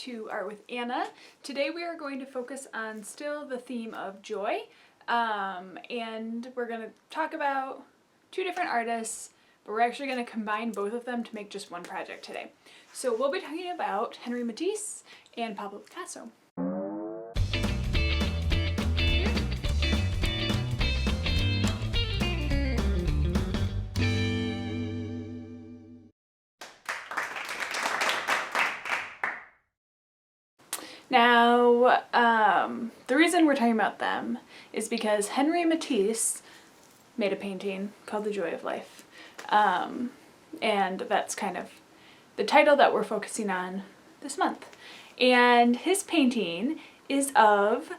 to Art with Anna. Today we are going to focus on still the theme of joy, and we're going to talk about two different artists, but we're actually going to combine both of them to make just one project today. So we'll be talking about Henri Matisse and Pablo Picasso. Now, the reason we're talking about them is because Henri Matisse made a painting called The Joy of Life. And that's kind of the title that we're focusing on this month. And his painting is of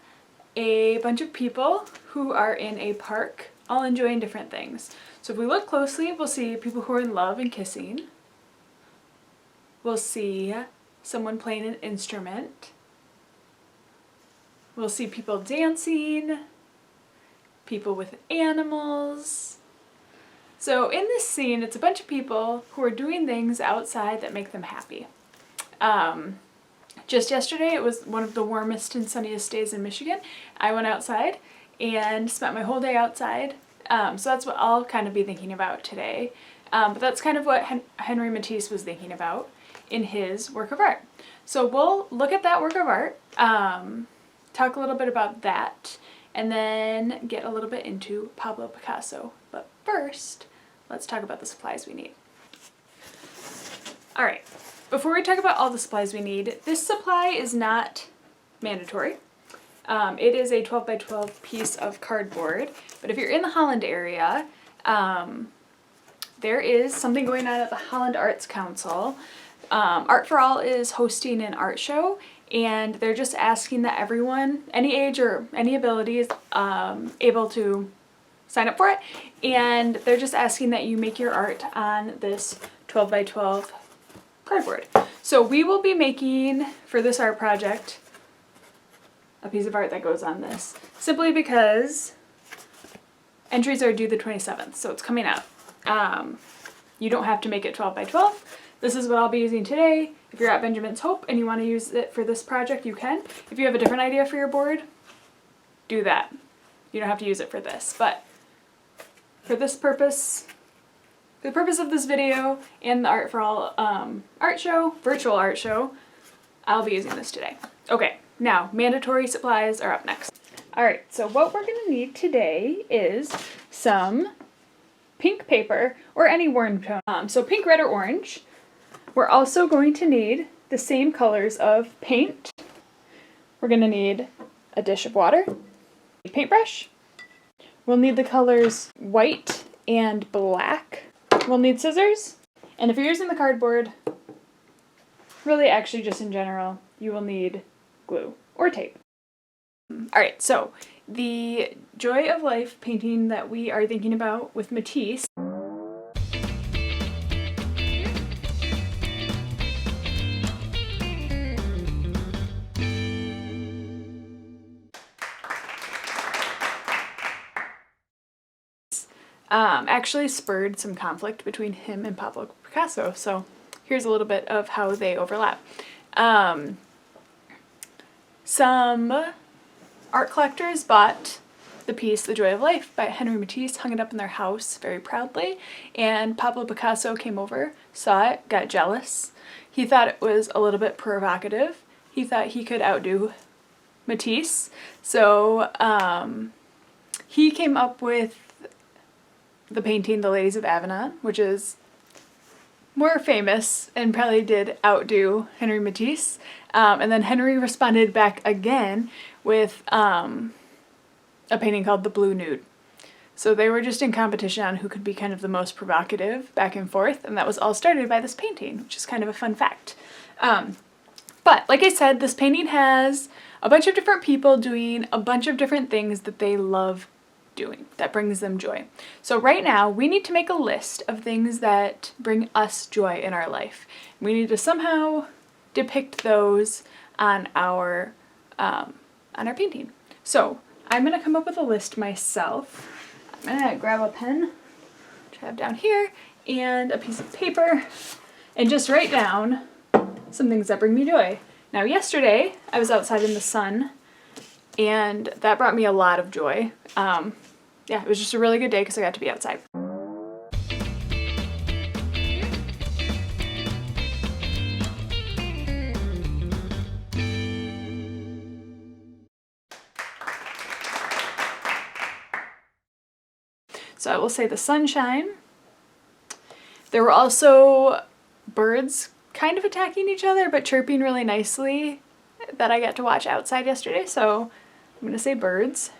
a bunch of people who are in a park, all enjoying different things. So if we look closely, we'll see people who are in love and kissing. We'll see someone playing an instrument. We'll see people dancing, people with animals. So in this scene, it's a bunch of people who are doing things outside that make them happy. Just yesterday, it was one of the warmest and sunniest days in Michigan. I went outside and spent my whole day outside. So that's what I'll kind of be thinking about today. But that's kind of what Henri Matisse was thinking about in his work of art. So we'll look at that work of art, talk a little bit about that, and then get a little bit into Pablo Picasso. But first, let's talk about the supplies we need. Alright, before we talk about all the supplies we need, this supply is not mandatory. It is a 12 by 12 piece of cardboard, but if you're in the Holland area, there is something going on at the Holland Arts Council. Art for All is hosting an art show, and they're just asking that everyone, any age or any ability, is able to sign up for it, and they're just asking that you make your art on this 12 by 12 cardboard. So we will be making, for this art project, a piece of art that goes on this, simply because entries are due the 27th, so it's coming up. You don't have to make it 12 by 12. This is what I'll be using today. If you're at Benjamin's Hope and you want to use it for this project, you can. If you have a different idea for your board, do that. You don't have to use it for this, but for this purpose, for the purpose of this video and the Art for All art show, virtual art show, I'll be using this today. Okay, now mandatory supplies are up next. All right, so what we're gonna need today is some pink paper or any warm tone. So pink, red, or orange. We're also going to need the same colors of paint. We're going to need a dish of water, a paintbrush. We'll need the colors white and black. We'll need scissors. And if you're using the cardboard, really actually just in general, you will need glue or tape. Alright, so the Joy of Life painting that we are thinking about with Matisse actually spurred some conflict between him and Pablo Picasso. So here's a little bit of how they overlap. Some art collectors bought the piece The Joy of Life by Henri Matisse, hung it up in their house very proudly, and Pablo Picasso came over, saw it, got jealous. He thought it was a little bit provocative. He thought he could outdo Matisse, so he came up with the painting The Ladies of Avignon, which is more famous and probably did outdo Henri Matisse. And then Henri responded back again with a painting called The Blue Nude. So they were just in competition on who could be kind of the most provocative back and forth, and that was all started by this painting, which is kind of a fun fact. But like I said, this painting has a bunch of different people doing a bunch of different things that they love doing, that brings them joy. So right now we need to make a list of things that bring us joy in our life. We need to somehow depict those on our painting. So I'm gonna come up with a list myself. I'm gonna grab a pen, which I have down here, and a piece of paper, and just write down some things that bring me joy. Now yesterday I was outside in the sun and that brought me a lot of joy. Yeah, it was just a really good day because I got to be outside. So I will say the sunshine. There were also birds kind of attacking each other, but chirping really nicely that I got to watch outside yesterday. So I'm going to say birds.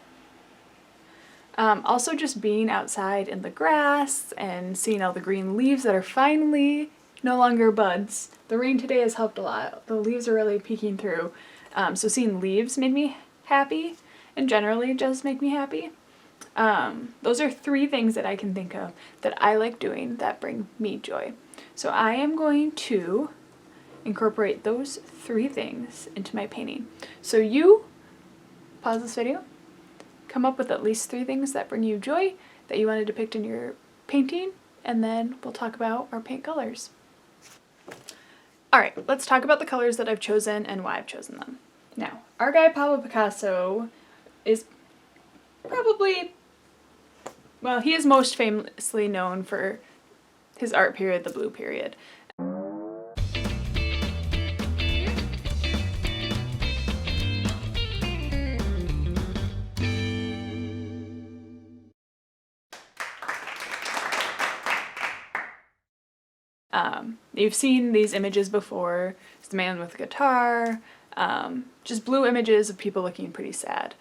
Also just being outside in the grass and seeing all the green leaves that are finally no longer buds. The rain today has helped a lot. The leaves are really peeking through. So seeing leaves made me happy and generally does make me happy. Those are 3 things that I can think of that I like doing that bring me joy. So I am going to incorporate those 3 things into my painting. So you pause this video, come up with at least 3 things that bring you joy that you want to depict in your painting, and then we'll talk about our paint colors. Alright, let's talk about the colors that I've chosen and why I've chosen them. Now, our guy Pablo Picasso is probably, well, he is most famously known for his art period, the Blue Period. You've seen these images before. It's the man with a guitar, just blue images of people looking pretty sad.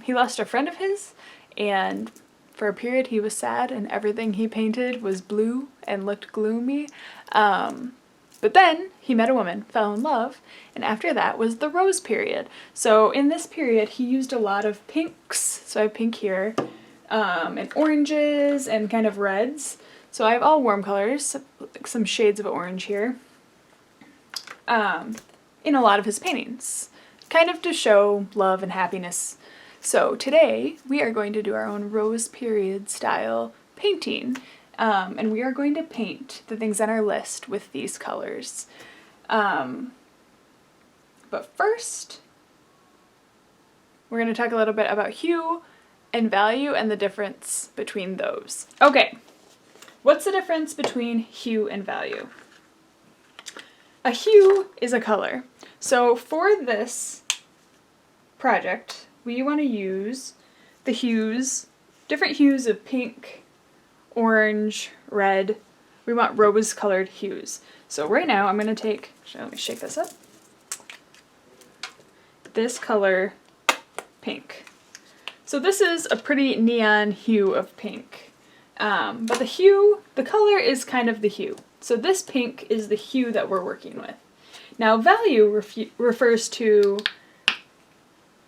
He lost a friend of his, and for a period he was sad and everything he painted was blue and looked gloomy. But then he met a woman, fell in love, and after that was the Rose Period. So in this period he used a lot of pinks, so I have pink here, and oranges and kind of reds. So I have all warm colors, some shades of orange here, in a lot of his paintings, kind of to show love and happiness. So today we are going to do our own Rose Period style painting, and we are going to paint the things on our list with these colors. But first, we're going to talk a little bit about hue and value and the difference between those. Okay. What's the difference between hue and value? A hue is a color. So for this project, we want to use the hues, different hues of pink, orange, red. We want rose-colored hues. So right now I'm going to take, let me shake this up, this color, pink. So this is a pretty neon hue of pink. But the color is kind of the hue. So this pink is the hue that we're working with. Now value refers to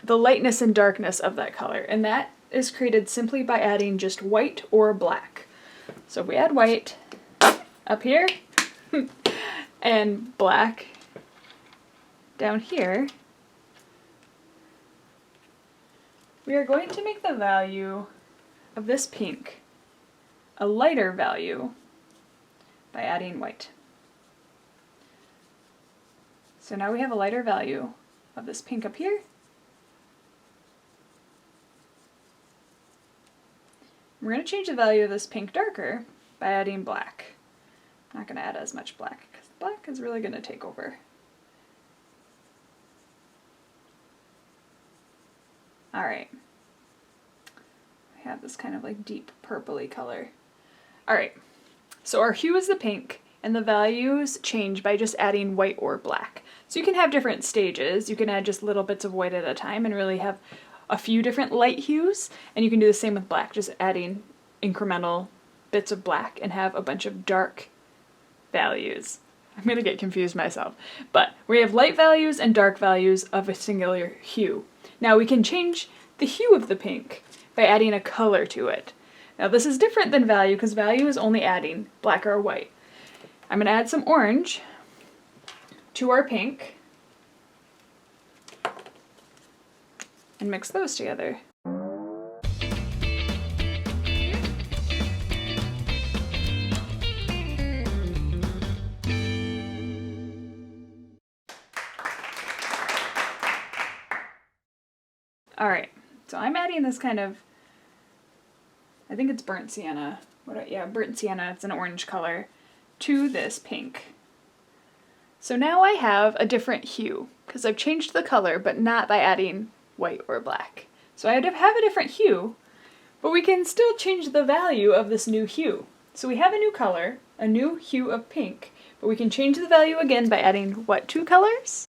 the lightness and darkness of that color, and that is created simply by adding just white or black. So if we add white up here and black down here, we are going to make the value of this pink a lighter value by adding white. So now we have a lighter value of this pink up here. We're going to change the value of this pink darker by adding black. I'm not going to add as much black because black is really going to take over. Alright. I have this kind of like deep purpley color. Alright, so our hue is the pink, and the values change by just adding white or black. So you can have different stages. You can add just little bits of white at a time and really have a few different light hues, and you can do the same with black, just adding incremental bits of black and have a bunch of dark values. I'm gonna get confused myself. But we have light values and dark values of a singular hue. Now we can change the hue of the pink by adding a color to it. Now this is different than value because value is only adding black or white. I'm going to add some orange to our pink and mix those together. Alright, so I'm adding this kind of, I think it's burnt sienna. Yeah, burnt sienna, it's an orange color, to this pink. So now I have a different hue, because I've changed the color, but not by adding white or black. So I have a different hue, but we can still change the value of this new hue. So we have a new color, a new hue of pink, but we can change the value again by adding what two colors?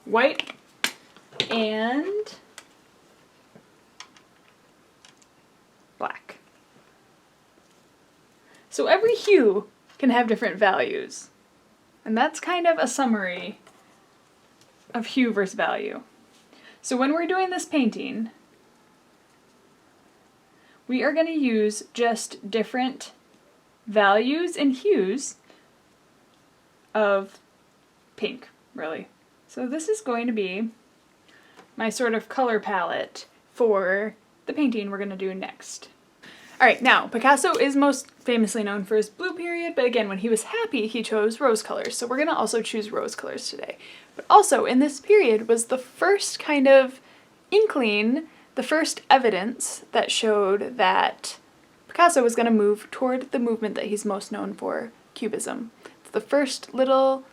White and black. So every hue can have different values. And that's kind of a summary of hue versus value. So when we're doing this painting, we are going to use just different values and hues of pink, really. So this is going to be my sort of color palette for the painting we're going to do next. Alright, now, Picasso is most famously known for his blue period, but again, when he was happy, he chose rose colors, so we're going to also choose rose colors today. But also, in this period was the first kind of inkling, the first evidence that showed that Picasso was going to move toward the movement that he's most known for, Cubism. It's the first little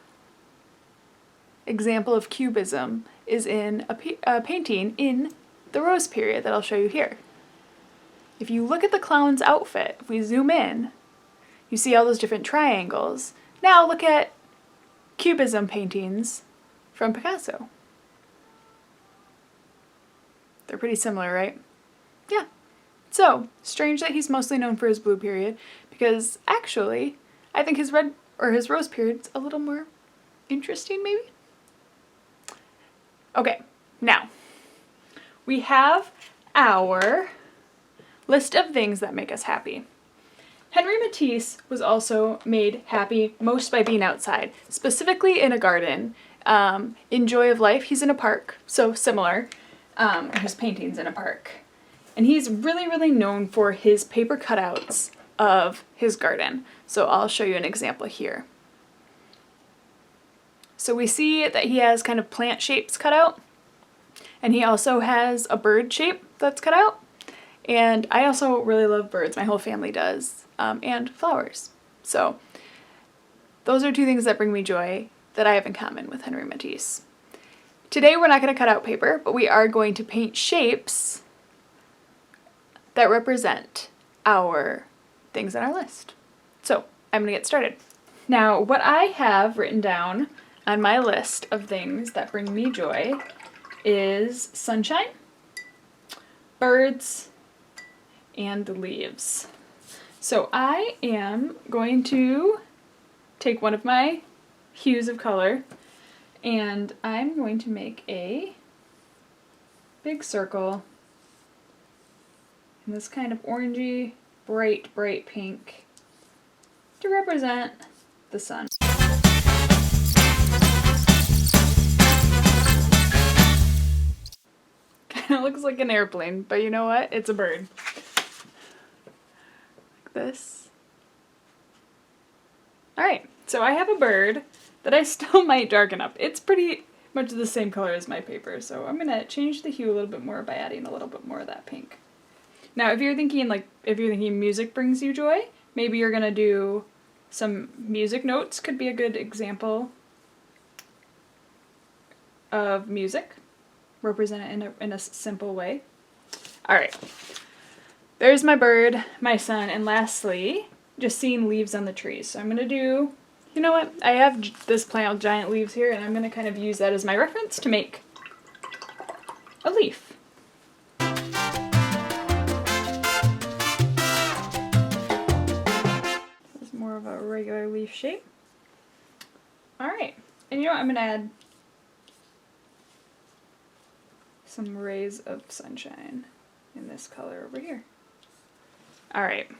example of Cubism is in a painting in the rose period that I'll show you here. If you look at the clown's outfit, if we zoom in, you see all those different triangles. Now look at Cubism paintings from Picasso. They're pretty similar, right? Yeah. So, strange that he's mostly known for his blue period, because actually, I think his rose period's a little more interesting, maybe? Okay, now, we have our list of things that make us happy. Henri Matisse was also made happy most by being outside, specifically in a garden. In Joy of Life, he's in a park, so similar. His painting's in a park. And he's really, really known for his paper cutouts of his garden. So I'll show you an example here. So we see that he has kind of plant shapes cut out, and he also has a bird shape that's cut out. And I also really love birds, my whole family does, and flowers. So those are two things that bring me joy that I have in common with Henri Matisse. Today we're not going to cut out paper, but we are going to paint shapes that represent our things on our list. So I'm going to get started. Now what I have written down on my list of things that bring me joy is sunshine, birds, and leaves. So I am going to take one of my hues of color and I'm going to make a big circle in this kind of orangey, bright, bright pink to represent the sun. Kind of looks like an airplane, but you know what? It's a bird. This. Alright, so I have a bird that I still might darken up. It's pretty much the same color as my paper, so I'm gonna change the hue a little bit more by adding a little bit more of that pink. Now if you're thinking music brings you joy, maybe you're gonna do some music notes, could be a good example of music, represented in a simple way. Alright. There's my bird, my sun, and lastly, just seeing leaves on the trees. So I'm going to do, you know what, I have this plant with giant leaves here, and I'm going to kind of use that as my reference to make a leaf. This is more of a regular leaf shape. Alright, and you know what, I'm going to add some rays of sunshine in this color over here. Alright,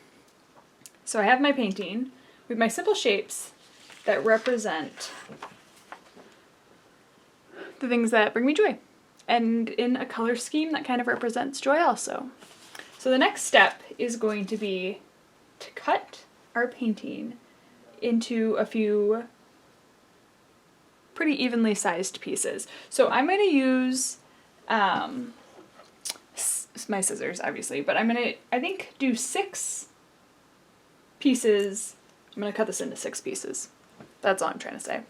so I have my painting with my simple shapes that represent the things that bring me joy. and in a color scheme that kind of represents joy also. So the next step is going to be to cut our painting into a few pretty evenly sized pieces. So I'm going to use my scissors, obviously, but I'm going to, I think, do 6 pieces. I'm going to cut this into 6 pieces. That's all I'm trying to say.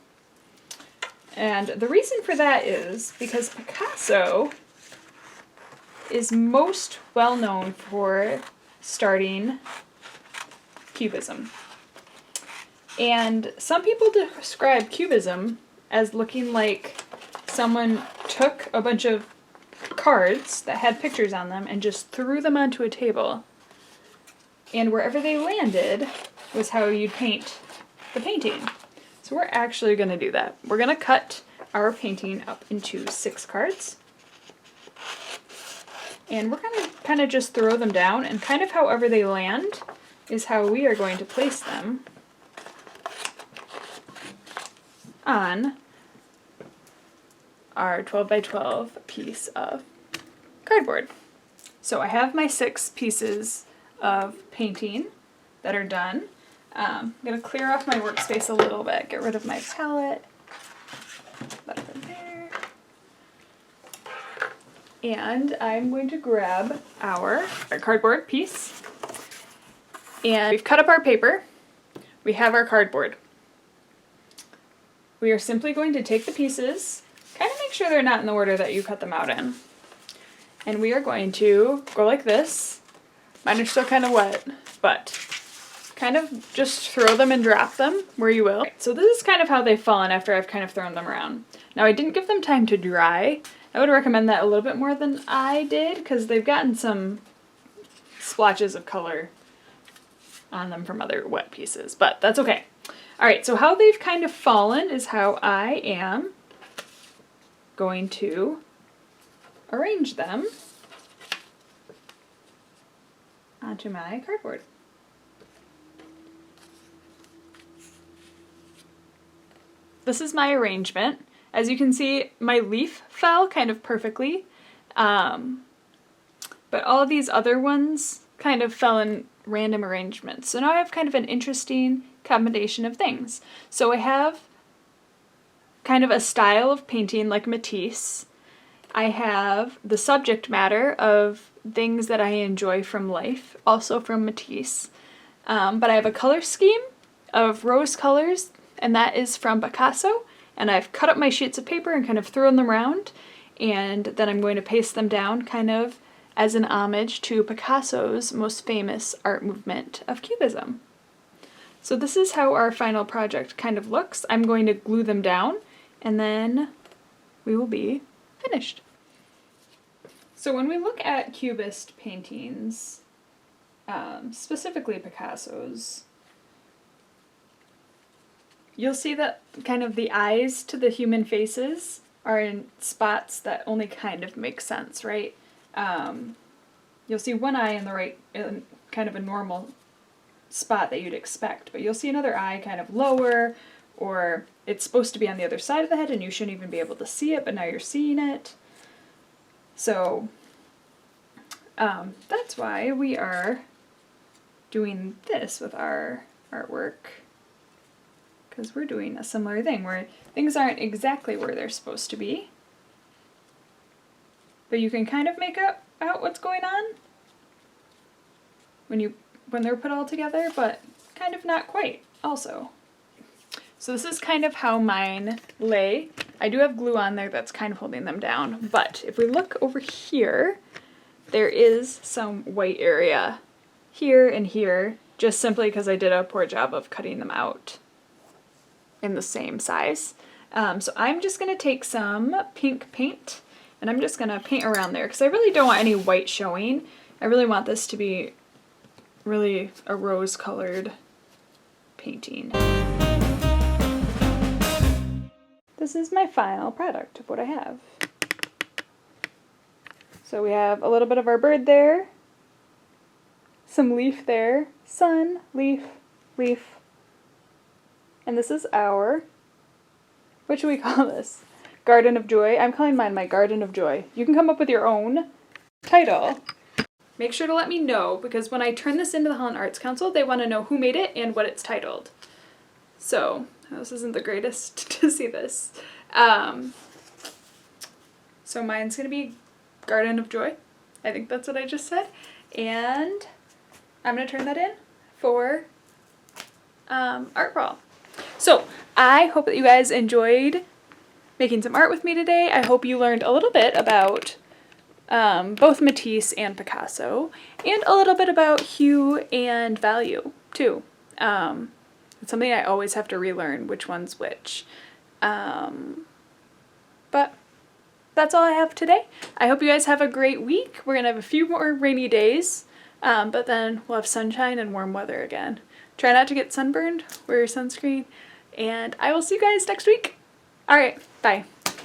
And the reason for that is because Picasso is most well known for starting Cubism. And some people describe Cubism as looking like someone took a bunch of cards that had pictures on them and just threw them onto a table. And wherever they landed was how you'd paint the painting. So we're actually going to do that. We're going to cut our painting up into 6 cards. And we're going to kind of just throw them down, and kind of however they land is how we are going to place them on our 12 by 12 piece of cardboard. So I have my 6 pieces of painting that are done. I'm going to clear off my workspace a little bit, get rid of my palette, that in there. And I'm going to grab our cardboard piece. And we've cut up our paper. We have our cardboard. We are simply going to take the pieces, kind of make sure they're not in the order that you cut them out in. And we are going to go like this. Mine are still kind of wet, but kind of just throw them and drop them where you will. So this is kind of how they've fallen after I've kind of thrown them around. Now I didn't give them time to dry. I would recommend that a little bit more than I did because they've gotten some splotches of color on them from other wet pieces, but that's okay. Alright, so how they've kind of fallen is how I am going to arrange them onto my cardboard. This is my arrangement. As you can see, my leaf fell kind of perfectly, but all of these other ones kind of fell in random arrangements. So now I have kind of an interesting combination of things. So I have kind of a style of painting like Matisse. I have the subject matter of things that I enjoy from life, also from Matisse. But I have a color scheme of rose colors, and that is from Picasso. And I've cut up my sheets of paper and kind of thrown them around, and then I'm going to paste them down kind of as an homage to Picasso's most famous art movement of Cubism. So this is how our final project kind of looks. I'm going to glue them down, and then we will be finished. So when we look at Cubist paintings, specifically Picasso's, you'll see that kind of the eyes to the human faces are in spots that only kind of make sense, right? You'll see one eye in the right, in kind of a normal spot that you'd expect, but you'll see another eye kind of lower, or it's supposed to be on the other side of the head and you shouldn't even be able to see it, but now you're seeing it. So that's why we are doing this with our artwork, because we're doing a similar thing where things aren't exactly where they're supposed to be, but you can kind of make out what's going on when they're put all together, but kind of not quite also. So this is kind of how mine lay. I do have glue on there that's kind of holding them down, but if we look over here, there is some white area here and here, just simply because I did a poor job of cutting them out in the same size. So I'm just going to take some pink paint, and I'm just going to paint around there, because I really don't want any white showing. I really want this to be really a rose-colored painting. This is my final product of what I have. So we have a little bit of our bird there, some leaf there, sun, leaf, leaf, and this is our, what should we call this? Garden of Joy. I'm calling mine my Garden of Joy. You can come up with your own title. Make sure to let me know, because when I turn this into the Holland Arts Council, they want to know who made it and what it's titled. So, this isn't the greatest to see this. So mine's going to be Garden of Joy. I think that's what I just said. And I'm going to turn that in for Art for All. So, I hope that you guys enjoyed making some art with me today. I hope you learned a little bit about both Matisse and Picasso, and a little bit about hue and value, too. It's something I always have to relearn, which one's which. But that's all I have today. I hope you guys have a great week. We're going to have a few more rainy days, but then we'll have sunshine and warm weather again. Try not to get sunburned, wear your sunscreen, and I will see you guys next week. All right, bye.